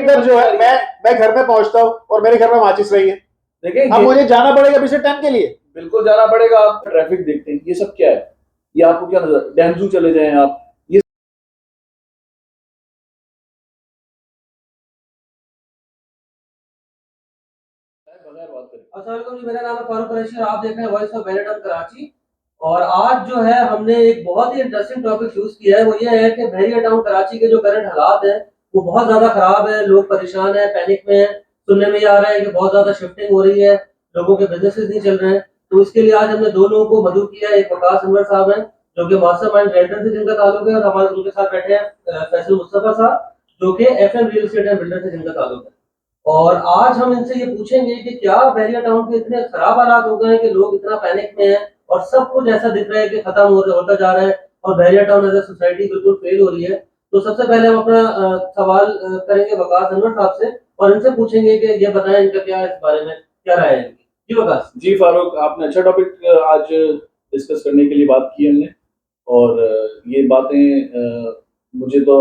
अंदर जो है मैं घर में पहुंचता हूँ और मेरे घर में माचिस रही है, देखिए अब मुझे जाना पड़ेगा पिछले टाइम के लिए। बिल्कुल जाना पड़ेगा। आप ट्रैफिक देखते हैं, ये सब क्या है? ये आपको क्या नजर, डैमजू चले जाएं आप, ये बगैर बात करें। अस्सलाम जी, मेरा नाम है फारूक कुरैशी और आप देख रहे हैं voice of merit of Karachi. और आज जो है हमने एक बहुत ही इंटरेस्टिंग टॉपिक चूज किया है, वो ये है कि बहरिया टाउन कराची के जो करंट हालात हैं वो बहुत ज्यादा खराब है। लोग परेशान है, पैनिक में है। सुनने में ये आ रहा है कि बहुत ज्यादा शिफ्टिंग हो रही है, लोगों के बिजनेसेस नहीं चल रहे हैं। तो इसके लिए आज हमने दो लोगों को मदऊ किया है। एक वकास अनवर साहब हैं जो कि मास्टरमाइंड रेंटल से जिनका ताल्लुक है, और हमारे उनके साथ बैठे हैं फैसल मुस्तफा साहब जो कि FM real estate and builder से जिनका ताल्लुक है। और आज हम इनसे ये पूछेंगे कि क्या बहरिया टाउन के इतने खराब हालात हो गए हैं कि लोग इतना पैनिक में हैं और सब कुछ ऐसा दिख रहा है कि खत्म होता जा रहा है और बहरिया टाउन एज ए सोसाइटी बिल्कुल फेल हो रही है। तो सबसे पहले हम अपना सवाल करेंगे वकास अनवर साहब से और इनसे पूछेंगे कि ये बताएं इनका क्या इस बारे में क्या राय है इनकी। जी वकास। जी फारूक, आपने अच्छा टॉपिक आज डिस्कस करने के लिए बात की हमने, और ये बातें मुझे तो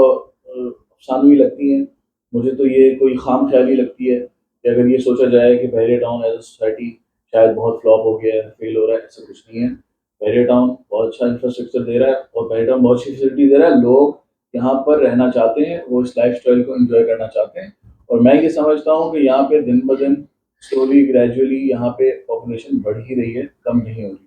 अफसानवी लगती हैं। मुझे तो ये कोई खाम ख्याली लगती है कि अगर ये सोचा जाए कि बहरिया टाउन एज ए सोसाइटी शायद बहुत फ्लॉप हो गया है, फेल हो रहा है, ऐसा कुछ नहीं है। बहरिया टाउन बहुत अच्छा इंफ्रास्ट्रक्चर दे रहा है और बहरिया टाउन बहुत अच्छी फैसिलिटी दे रहा है। लोग यहाँ पर रहना चाहते हैं, वो इस लाइफ स्टाइल को एंजॉय करना चाहते हैं। और मैं ये समझता हूँ कि यहाँ पे दिन ब दिन स्लोली ग्रेजुअली यहाँ पे पॉपुलेशन बढ़ ही रही है, कम नहीं हो रही।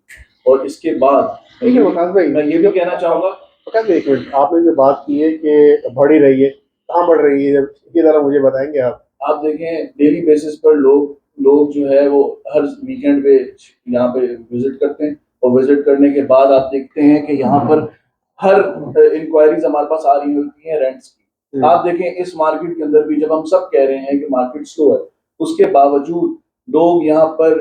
और इसके बाद ठीक है वकास भाई, मैं ये भी कहना चाहूँगा, वकास भाई एक मिनट, आपने जो बात की है कि बढ़ ही रही है, कहाँ बढ़ रही है ये जरा मुझे बताएंगे आप देखें डेली बेसिस पर लोग जो है वो हर वीकेंड पे यहाँ पे विजिट करते हैं, और विजिट करने के बाद आप देखते हैं कि यहाँ पर हर इंक्वायरीज हमारे पास आ रही होती हैं रेंट्स की। आप देखें इस मार्केट के अंदर भी जब हम सब कह रहे हैं कि मार्केट स्लो है, उसके बावजूद लोग यहाँ पर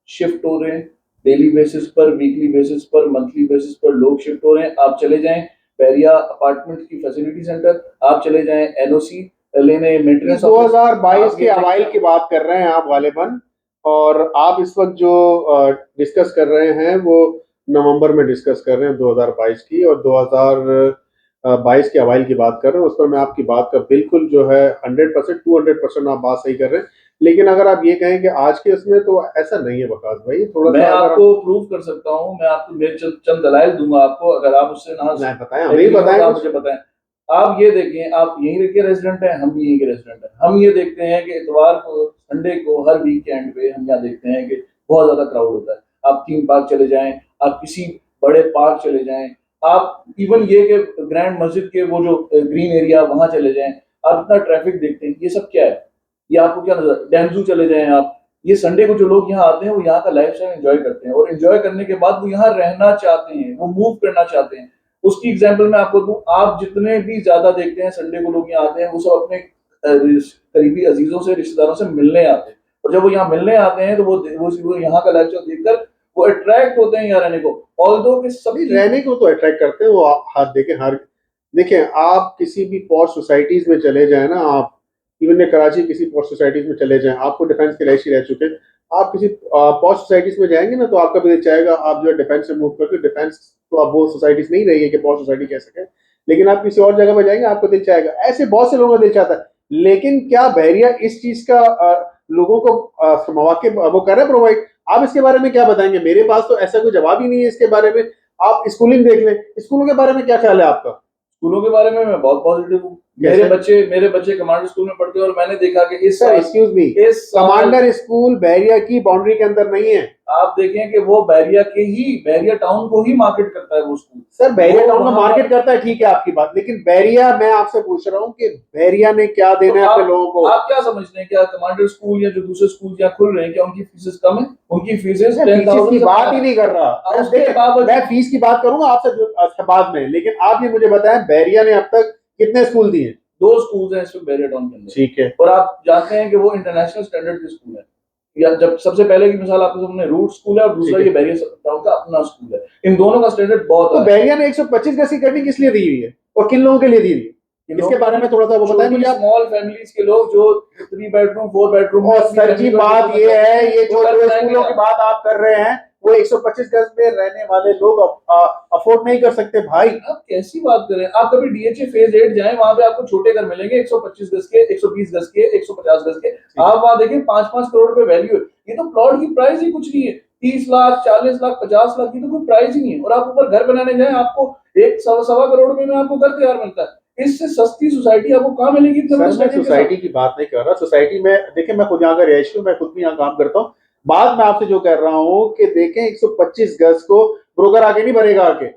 शिफ्ट हो रहे हैं। डेली बेसिस पर, वीकली बेसिस पर, मंथली बेसिस पर लोग शिफ्ट हो रहे हैं। आप चले जाएं बहरिया अपार्टमेंट की फैसिलिटी सेंटर, आप चले जाएं NOC लेने, मेंटेनेंस 2022 के अवाइल की बात कर रहे हैं आप गालिबन, और आप इस वक्त जो डिस्कस कर रहे हैं वो नवंबर में डिस्कस कर रहे हैं 2022 की, और 2022 के अवाइल की बात कर रहे हैं। उस पर मैं आपकी बात का बिल्कुल जो है 100% 200% आप बात सही कर रहे हैं। लेकिन अगर आप ये कहें कि आज के इसमें, तो ऐसा नहीं है वकास भाई। थोड़ा मैं आपको प्रूव कर सकता हूँ, मैं आपको मेरे चंद दलाइल दूंगा आपको, अगर आप उससे ना बताएं, हमें बताएं, मुझे बताएं। आप ये देखें, आप यहीं के रेजिडेंट हैं, हम भी यहीं के रेजिडेंट हैं। हम ये देखते हैं कि इतवार को, संडे को, हर वीकेंड पे हम यहाँ देखते हैं कि बहुत ज्यादा क्राउड होता है। आप थीम पार्क चले जाएं, आप किसी बड़े पार्क चले जाएं, आप इवन ये कि ग्रैंड मस्जिद के वो जो ग्रीन एरिया वहां चले जाएं, आप इतना ट्रैफिक देखते हैं। ये सब क्या है? ये आपको क्या नजर, डैमजू चले जाएं आप, ये संडे को जो लोग यहाँ आते हैं वो यहाँ का लाइफ स्टाइल एंजॉय करते हैं, और एंजॉय करने के बाद वो यहाँ रहना चाहते हैं, वो मूव करना चाहते हैं। उसकी एग्जांपल मैं आपको दूं, आप जितने भी ज्यादा देखते हैं संडे को लोग यहाँ आते हैं, वो सब अपने करीबी अजीजों से, रिश्तेदारों से मिलने आते हैं। और जब वो यहाँ मिलने आते हैं तो वो यहाँ का लाइफ स्टाइल देखकर वो अट्रैक्ट होते हैं यहाँ रहने को। ऑल्दो कि सभी रहने को तो अट्रैक्ट करते हैं वो। हाथ देखें आप किसी भी पॉश सोसाइटीज में चले जाए ना, आप इवन कराची किसी पॉश सोसाइटीज में चले जाएं, आपको डिफेंस के लाइशी रह चुके हैं। आप किसी पॉश सोसाइटीज में जाएंगे ना, तो आपका भी दिल चाहेगा आप जो है डिफेंस से मूव करके, डिफेंस तो अब वो सोसाइटीज नहीं रही है कि पॉश सोसाइटी कह सके, लेकिन आप किसी और जगह पे जाएंगे आपको दिल चाहेगा। ऐसे बहुत से लोगों का दिल चाहता है। लेकिन क्या बहरिया इस चीज का लोगों को मौके वो कर रहे हैं प्रोवाइड? आप इसके बारे में क्या बताएंगे? मेरे पास तो ऐसा कोई जवाब ही नहीं है इसके बारे में। आप स्कूलिंग देख लें, स्कूलों के बारे में क्या ख्याल है आपका? स्कूलों के बारे में मैं बहुत पॉजिटिव हूँ। मेरे बच्चे कमांडर स्कूल में पढ़ते हैं, और मैंने देखा कि इस कमांडर स्कूल बहरिया की बाउंड्री के अंदर नहीं है। आप देखें कि वो बहरिया टाउन को ही मार्केट करता है वो स्कूल। सर बहरिया टाउन में मार्केट करता है, ठीक है आपकी बात, लेकिन बहरिया, मैं आपसे पूछ रहा हूँ कि बहरिया ने क्या देना है अपने लोगों को? आप क्या समझते हैं, क्या कमांडर स्कूल या जो दूसरे स्कूल यहाँ खुल रहे हैं, क्या उनकी फीसेस कम है? उनकी फीसेस की बात ही नहीं कर रहा, मैं फीस की बात करूंगा आपसे बाद में। लेकिन आप ये मुझे बताएं, बहरिया ने अब तक कितने स्कूल दिए? 2 स्कूल हैं इसमें बहरिया टाउन के अंदर, ठीक है। और आप जानते हैं कि वो इंटरनेशनल स्टैंडर्ड के स्कूल है। या जब सबसे पहले की मिसाल आपके सामने रूट स्कूल है, और दूसरा ये बहरिया टाउन का अपना स्कूल है। इन दोनों का स्टैंडर्ड बहुत है। बहरिया ने 125 गज की कटिंग किस लिए दी हुई है और किन लोगों के लिए दी हुई है? इसके बारे में थोड़ा सा वो बताएं मुझे। स्मॉल फैमिलीज के लोग जो 3 बेडरूम 4 बेडरूम। और सर जी बात ये है, ये जो स्कूलों की बात आप कर रहे हैं, वो 125 गज में रहने वाले लोग अफोर्ड नहीं कर सकते भाई। आप कैसी बात कर रहे हैं? आप कभी डीएचए फेज 8 जाएं, वहां पे आपको छोटे घर मिलेंगे 125 गज के, 120 गज के, 150 गज के। आप वहां देखें 5-5 करोड़ पे वैल्यू है। ये तो प्लॉट की प्राइस ही कुछ नहीं है। 30 लाख, 40 लाख, 50 लाख की तो कोई प्राइस ही नहीं है। और आप ऊपर घर बनाने जाए, आपको 1-1.25 करोड़ में आपको घर तैयार मिलता है। इससे सस्ती सोसाइटी आपको कहाँ मिलेगी इतने बड़े सर मैं स्ट्रक्चर के सोसाइटी साथ? की बात नहीं कर रहा। सोसाइटी में देखिए, मैं खुद यहाँ का रहायशी हूँ, मैं खुद भी यहाँ काम करता हूँ। बात मैं आपसे जो कर रहा हूँ कि देखें 125 गज को ब्रोकर आगे नहीं भरेगा आके।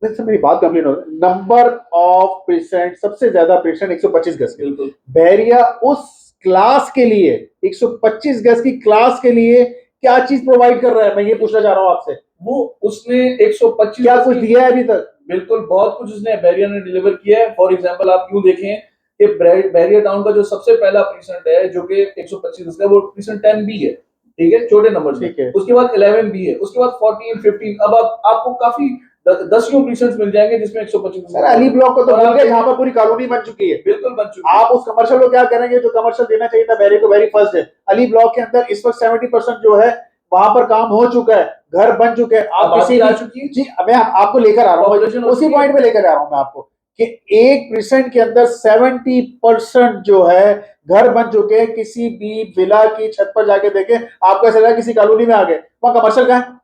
सर मेरी बात कंप्लीट हो रही। नंबर ऑफ पेशेंट, सबसे ज्यादा पेशेंट 125 गज के। बिल्कुल। बहरिया उस क्लास के लिए 125 गज की क्लास के लिए क्या चीज प्रोवाइड कर रहा है, मैं ये पूछना चाह रहा हूँ आपसे। वो उसने 125 क्या कुछ दिया है अभी तक? बिल्कुल बहुत कुछ उसने बहरिया ने डिलीवर किया है। फॉर एग्जांपल आप यूं देखें कि बहरिया टाउन का जो सबसे पहला प्रीसेंट है जो कि 125 का, वो प्रीसेंट 10 बी है, ठीक है, छोटे नंबर्स में। ठीक है। उसके बाद 11 बी है, उसके बाद 14, 15, अब आपको काफी 10 प्रीसेंट्स मिल जाएंगे जिसमें 125। सर अली ब्लॉक को तो भूल गए, जहां पर पूरी कॉलोनी बन चुकी है। बिल्कुल बन चुकी है। आप उस कमर्शियल को क्या करेंगे जो कमर्शियल देना चाहिए था बहरे को? वेरी फर्स्ट है अली ब्लॉक के अंदर इस वक्त 70% जो है वहां पर काम हो चुका है, घर बन चुके हैं। आप किसी आ चुकी है जी, मैं आपको लेकर आ रहा हूँ, उसी पॉइंट पे लेकर आ रहा हूँ मैं आपको कि 1% के अंदर 70% जो है घर बन चुके हैं। किसी भी विला की छत पर जाके देखें, आपको ऐसा लगा किसी कॉलोनी में आ गए, वहां कमर्शियल का है।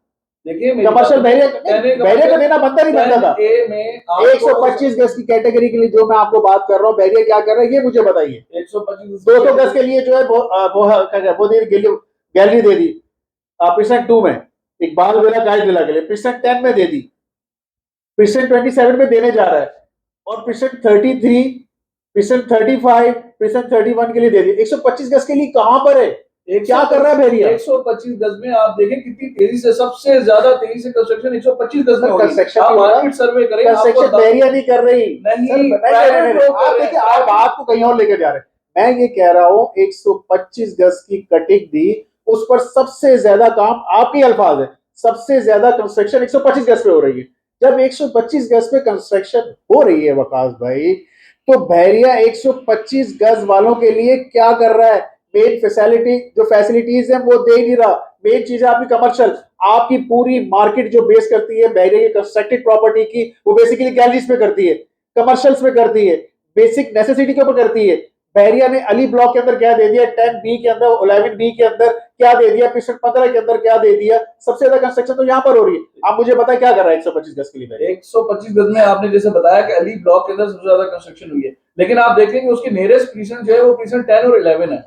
देखिए कमर्शियल बहरिया का देना बनता नहीं बनता था। 125 गज की कैटेगरी के लिए जो मैं आपको बात कर रहा हूँ, बहरिया क्या कर रहा है ये मुझे बताइए। 200 गज के लिए जो है वो गैलरी दे दी प्रीसेंट 2 में, एक बाल विला गाइड विला के लिए प्रीसेंट 10 में दे दी, प्रीसेंट 27 में देने जा रहा है, और प्रीसेंट 33, प्रीसेंट 35, प्रीसेंट 31 के लिए दे दी। 125 गज के लिए कहां पर है? क्या कर रहा है बहरिया? 125 गज में आप देखें कितनी तेजी से, सबसे ज्यादा तेजी से कंस्ट्रक्शन 125 गज में हो रही है। कंस्ट्रक्शन आप मार्केट सर्वे करें, कंस्ट्रक्शन बहरिया नहीं कर रही। नहीं, आप देखिए, आप बात को कहीं और लेकर जा रहे हैं। मैं ये कह रहा हूं 125 गज की कटिंग दी, उस पर सबसे ज्यादा काम, आपके अल्फाज है, सबसे ज्यादा कंस्ट्रक्शन 125 गज पे हो रही है। जब 125 गज पे कंस्ट्रक्शन हो रही है वकास भाई, तो बहरिया 125 गज वालों के लिए क्या कर रहा है? मेन फैसिलिटी जो फैसिलिटीज है वो दे नहीं रहा। मेन चीज है आपकी कमर्शियल। आपकी पूरी मार्केट जो बेस करती है बहरिया की कंस्ट्रक्टेड प्रॉपर्टी की, वो बेसिकली गैलरीज पे करती है, कमर्शियल्स पे करती है, बेसिक नेसेसिटी के ऊपर करती है। बहरिया ने अली ब्लॉक के अंदर क्या दे दिया, 10 बी के अंदर, 11 बी के अंदर क्या दे दिया, 15 के अंदर क्या दे दिया। सबसे ज्यादा कंस्ट्रक्शन तो यहाँ पर हो रही है। आप मुझे बताएं क्या कर रहा है 125 गज के लिए? 125 गज में आपने जैसे बताया कि अली ब्लॉक के अंदर सबसे ज्यादा कंस्ट्रक्शन हुई है, लेकिन आप देखेंगे उसके नियरेस्ट प्रीसेंट जो है वो प्रीसेंट 10 और 11 है।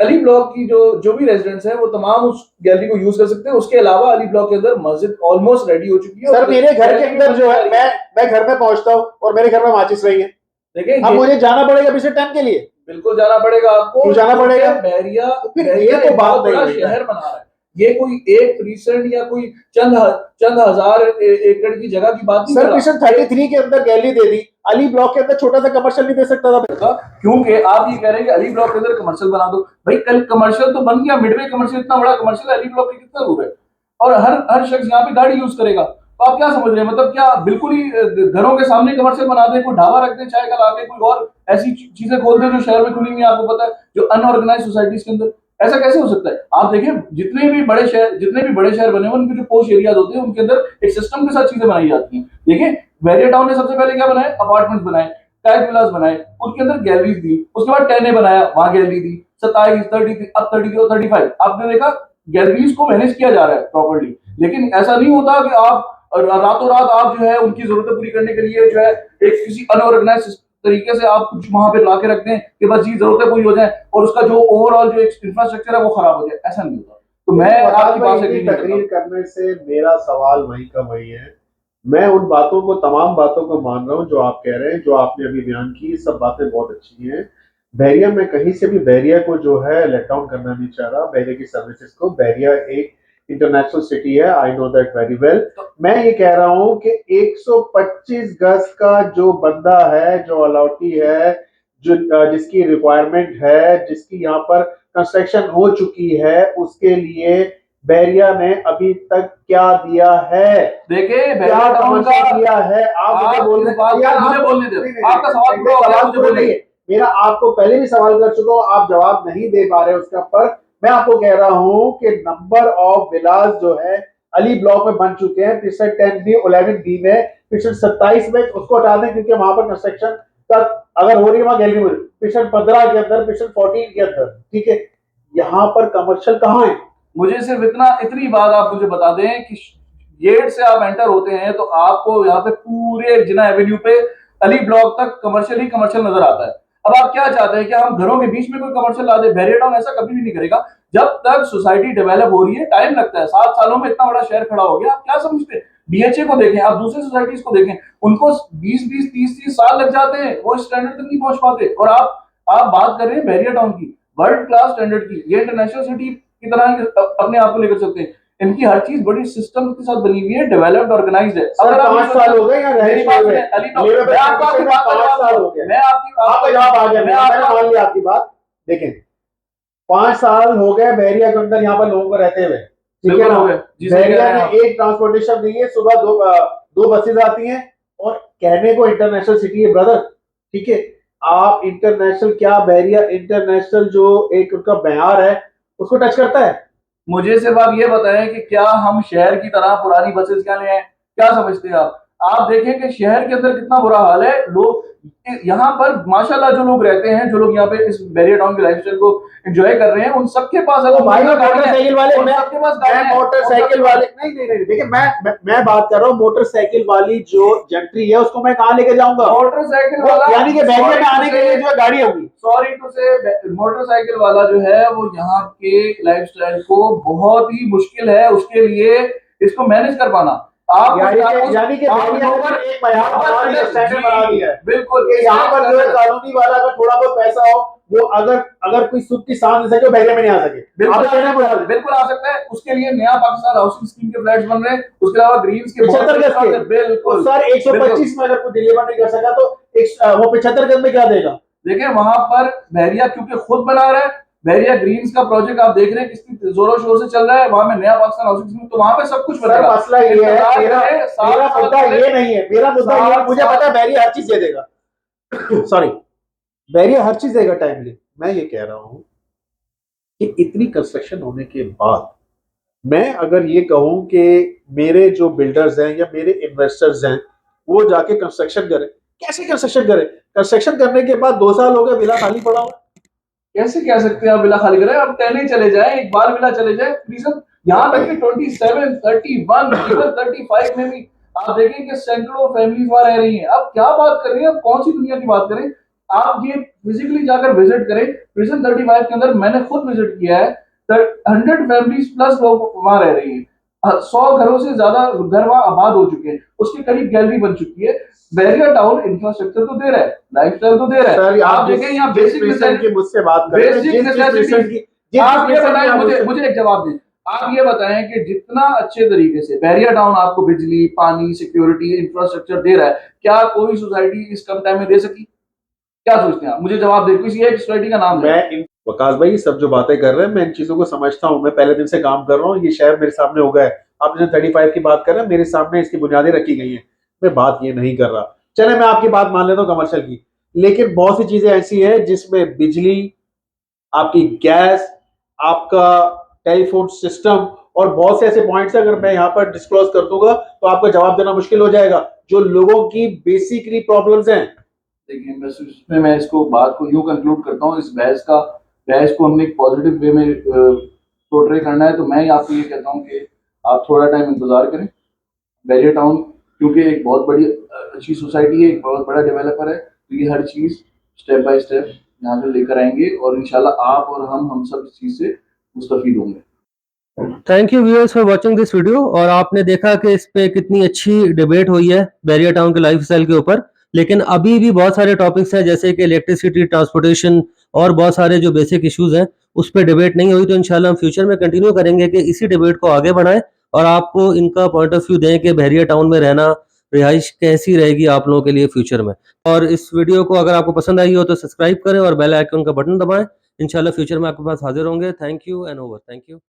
अली ब्लॉक की जो भी रेजिडेंट्स हैं वो तमाम उस गैलरी को यूज कर सकते हैं। उसके अलावा अली ब्लॉक के अंदर मस्जिद ऑलमोस्ट रेडी हो चुकी है। सर मेरे घर के अंदर जो है, मैं घर में पहुंचता हूँ और मेरे घर में माचिस रही है। देखिए अब मुझे जाना पड़ेगा पीछे 10 के लिए। बिल्कुल जाना पड़ेगा आपको। क्यों जाना पड़ेगा? बहरिया फिर ये तो बात बड़ा शहर बना रहा है। ये कोई एक प्रीसेंट या कोई चंद हजार एकड़ की जगह की बात नहीं सर। प्रीसेंट 33 के अंदर गैलरी दे दी, अली ब्लॉक के अंदर छोटा सा कमर्शियल नहीं दे सकता था? क्योंकि आप ये कह रहे हैं कि अली ब्लॉक के अंदर कमर्शियल बना दो। भाई कल कमर्शियल तो बन गया, मिडवे कमर्शियल इतना बड़ा कमर्शियल है, अली ब्लॉक के कितना दूर है, और हर शख्स यहाँ पे गाड़ी यूज करेगा। तो आप क्या समझ रहे हैं, मतलब क्या बिल्कुल ही घरों के सामने कमर्शियल बना दे, कोई ढाबा रख दे, चाय का लाके कोई और ऐसी चीजें खोल दे जो शहर में खुली हुई है, आपको पता है, जो अनऑर्गेनाइज सोसाइटीज के अंदर। ऐसा कैसे हो सकता है? आप देखिए जितने भी बड़े शहर बने हुए, उनके जो पोश एरियाज होते हैं उनके अंदर एक सिस्टम के साथ चीजें बनाई जाती हैं। देखिए बहरिया टाउन ने सबसे पहले क्या बनाया, अपार्टमेंट्स बनाए, टाइप विलास बनाए, उनके अंदर गैलरीज दी, उसके बाद 10 बनाया, वहां गैलरी दी, 27, 33, अब 33 और 35। आपने देखा गैलरीज को मैनेज किया जा रहा है प्रॉपर्ली। लेकिन ऐसा नहीं होता कि आप रातों रात आप जो है उनकी जरूरतें पूरी करने के लिए जो है एक किसी अनऑर्गेनाइज तरीके से आप कुछ वहां पे ला के रख दें कि बस जी जरूरतें पूरी हो जाए और उसका जो ओवरऑल जो इंफ्रास्ट्रक्चर है वो खराब हो जाए। ऐसा नहीं होता। तो मैं आपकी बात से तकरीर करने से मेरा सवाल वही का वही है। मैं उन बातों को, तमाम बातों को मान रहा हूँ जो आप कह रहे हैं, जो आपने अभी बयान की, सब बातें बहुत अच्छी हैं। बहरिया में कहीं से भी बहरिया को जो है लेट डाउन करना नहीं चाह रहा, बहरिया की सर्विसेज को। बहरिया एक इंटरनेशनल सिटी है, I know that very well. मैं ये कह रहा हूं कि 125 गज का जो बंदा है, जो अलॉटी है, जो जिसकी रिक्वायरमेंट है, जिसकी यहाँ पर कंस्ट्रक्शन हो चुकी है, उसके लिए बहरिया ने अभी तक क्या दिया है? देखिए क्या कमर्शियल दिया है? आप मुझे बोलने दो, आपका सवाल मेरा आपको पहले भी सवाल कर चुका हूं, आप जवाब नहीं दे पा रहे उसके ऊपर। मैं आपको कह रहा हूं कि नंबर ऑफ विलास जो है अली ब्लॉक में बन चुके हैं, पिक्चर 10B 11B में, पिक्चर 27 में उसको हटा दें क्योंकि वहां पर कंस्ट्रक्शन तक अगर हो रही है वहां गैलरी में, पिक्चर 15 के अंदर, पिक्चर 14 के अंदर, ठीक है। यहाँ पर कमर्शियल कहाँ है? मुझे सिर्फ इतनी बात आप मुझे बता दें कि गेट से आप एंटर होते हैं तो आपको यहाँ पे पूरे जिना एवेन्यू पे अली ब्लॉक तक कमर्शियल ही कमर्शियल नजर आता है। अब आप क्या चाहते हैं कि हम घरों के बीच में कोई कमर्शियल ला दे? बैरियर टाउन ऐसा कभी भी नहीं करेगा। जब तक सोसाइटी डेवलप हो रही है टाइम लगता है, 7 सालों में इतना बड़ा शहर खड़ा हो गया। आप क्या समझते हैं? बीएचए को देखें, आप दूसरी सोसाइटीज को देखें, उनको 20-20, 30-30 साल लग जाते हैं, वो स्टैंडर्ड तक नहीं पहुंच पाते। और आप बात कर रहे हैं बैरियर टाउन की, वर्ल्ड क्लास स्टैंडर्ड की, ये इंटरनेशनल सिटी की तरह अपने आप को लेकर चलते हैं। इनकी हर चीज बड़ी सिस्टम के साथ बनी हुई है, डेवलप्ड, ऑर्गेनाइज्ड है। अगर 5 साल हो गए या रहने वाले मैं आपकी बात का जवाब आ गया, मैंने मान लिया आपकी बात। देखें 5 साल हो गए बैरिया के अंदर यहाँ पर लोगों को रहते हुए, ठीक है ना। बैरिया में एक ट्रांसपोर्टेशन नहीं है, सुबह दो बसेज आती हैं और कहने को इंटरनेशनल सिटी है ब्रदर, ठीक है। आप इंटरनेशनल क्या, बैरिया इंटरनेशनल जो एक उनका बयार है उसको टच करता है? मुझे सिर्फ आप ये बताएं कि क्या हम शहर की तरह पुरानी बसेस क्या ले आए? क्या समझते हैं आप देखें कि शहर के अंदर कितना बुरा हाल है। लोग यहाँ पर माशाल्लाह जो लोग रहते हैं, जो लोग यहाँ पे इस बैरियर टाउन की लाइफस्टाइल को एंजॉय कर रहे हैं, उन सबके पास मोटरसाइकिल वाले, सबके पास मोटरसाइकिल वाले नहीं, देखिए मैं बात कर रहा हूँ मोटरसाइकिल वाली जो जंट्री है उसको मैं कहाँ लेके जाऊंगा? मोटरसाइकिल वाला यानी कि बैरियर में आने के लिए जो गाड़ी होगी, सॉरी टू से, मोटरसाइकिल वाला जो है वो यहाँ के लाइफस्टाइल को बहुत ही मुश्किल है उसके लिए इसको मैनेज कर पाना। आप यानी कि एक स्टैंडर्ड बना दिया है बिल्कुल। यहाँ पर जो कानूनी वाला अगर थोड़ा बहुत पैसा हो, वो अगर कोई सुख की सांस ले सके वो बैरियर में नहीं आ सके, बिल्कुल आ सकता है। उसके लिए नया पाकिस्तान हाउसिंग स्कीम के फ्लैट्स बन रहे हैं, उसके अलावा ग्रीन्स के 75 गज के, बिल्कुल सर 125 में अगर कोई डिलीवर नहीं कर सका तो वो 75 गज में क्या देगा? देखिए वहां पर बैरिया क्योंकि खुद बना रहा है, बैरिया ग्रीन्स का प्रोजेक्ट आप देख रहे हैं कितनी जोरों शोर से चल रहा है, वहां में नया पाकिस्तान हाउसिंग स्कीम, तो वहां पे सब कुछ बनेगा। मसला ये है, मेरा मुद्दा ये नहीं है, मेरा मुद्दा ये, मुझे पता है बैरिया हर चीज दे देगा सॉरी, बैरिया हर चीज देगा टाइमली। मैं ये कह रहा हूं कि इतनी कंस्ट्रक्शन होने के बाद मैं अगर ये कहूं कि मेरे जो बिल्डर्स हैं या मेरे इन्वेस्टर्स हैं वो जाके कंस्ट्रक्शन करें, कैसे कंस्ट्रक्शन करें? कंस्ट्रक्शन करने के बाद 2 साल हो गए, विला खाली पड़ा हुआ। कैसे कह सकते हैं आप विला खाली करें? आप कहने चले जाए, एक बार विला चले जाए, रीजन यहाँ तक कि 27, 31, इवन 35 में भी आप देखें कि सैकड़ों फैमिलीज वहां रह रही हैं। अब क्या बात कर रहे हैं, अब कौन सी दुनिया की बात करें? आप ये फिजिकली जाकर विजिट करें, प्रिजन 35 के अंदर मैंने खुद विजिट किया है, 100 फैमिलीज प्लस लोग वहां रह रही हैं, 100 घरों से ज्यादा घर वहां आबाद हो चुके हैं, उसके करीब गैलरी बन चुकी है। बैरियर टाउन इंफ्रास्ट्रक्चर तो दे रहा है, लाइफस्टाइल तो दे रहा है। सर आप देखें यहाँ बेसिक की मुझसे बात कर रहे हैं, आप ये बताएं, मुझे एक जवाब दें। आप ये बताएं कि जितना अच्छे तरीके से बैरियर टाउन आपको बिजली, पानी, सिक्योरिटी, इंफ्रास्ट्रक्चर दे रहा है, क्या कोई सोसाइटी इस कम टाइम में दे सकी? क्या सोचते हैं आप? मुझे जवाब दें, किसी एक सोसाइटी का नाम मैं वकास भाई सब जो बातें कर रहे हैं मैं इन चीजों को समझता हूँ, मैं पहले दिन से काम कर रहा हूँ, ये शहर मेरे सामने हो गया है। आप जो 35 की बात कर रहे हैं मेरे सामने इसकी बुनियादें रखी गई हैं, मैं बात ये नहीं कर रहा। चले मैं आपकी बात मान लेता हूँ कमर्शियल की, लेकिन बहुत सी चीजें ऐसी हैं जिसमें बिजली, आपकी गैस, आपका टेलीफोन सिस्टम और बहुत से ऐसे पॉइंट्स अगर मैं यहाँ पर डिस्क्लोज कर दूंगा तो आपको जवाब देना मुश्किल हो जाएगा, जो लोगों की बेसिकली प्रॉब्लम्स हैं। देखिए मैं इसको बात को यूं कंक्लूड करता हूँ, इस बहस को हमने एक पॉजिटिव वे में पोर्ट्रे करना है, तो मैं आपको ये कहता हूँ कि आप थोड़ा टाइम इंतजार करें। बैरियर टाउन क्योंकि एक बहुत बड़ी अच्छी सोसाइटी है, एक बहुत बड़ा डेवलपर है, तो ये हर चीज स्टेप बाय स्टेप यहाँ पे लेकर आएंगे और इंशाल्लाह आप और हम सब इस चीज से मुस्तफीद होंगे। Thank you viewers for watching this video. और आपने देखा कि इस पे कितनी अच्छी डिबेट हुई है बैरियर टाउन के लाइफस्टाइल के ऊपर, लेकिन अभी भी बहुत सारे टॉपिक्स हैं जैसे कि इलेक्ट्रिसिटी, ट्रांसपोर्टेशन और बहुत सारे जो बेसिक इश्यूज हैं उस पर डिबेट नहीं हुई। तो इंशाल्लाह हम फ्यूचर में कंटिन्यू करेंगे कि इसी डिबेट को आगे बढ़ाएं और आपको इनका पॉइंट ऑफ व्यू दें कि बैरियर टाउन में रहना, रिहाइश कैसी रहेगी आप लोगों के लिए फ्यूचर में। और इस वीडियो को अगर आपको पसंद आई हो तो सब्सक्राइब करें और बेल आइकन का बटन दबाएं। इंशाल्लाह फ्यूचर में आपके पास हाजिर होंगे। Thank you and over. Thank you.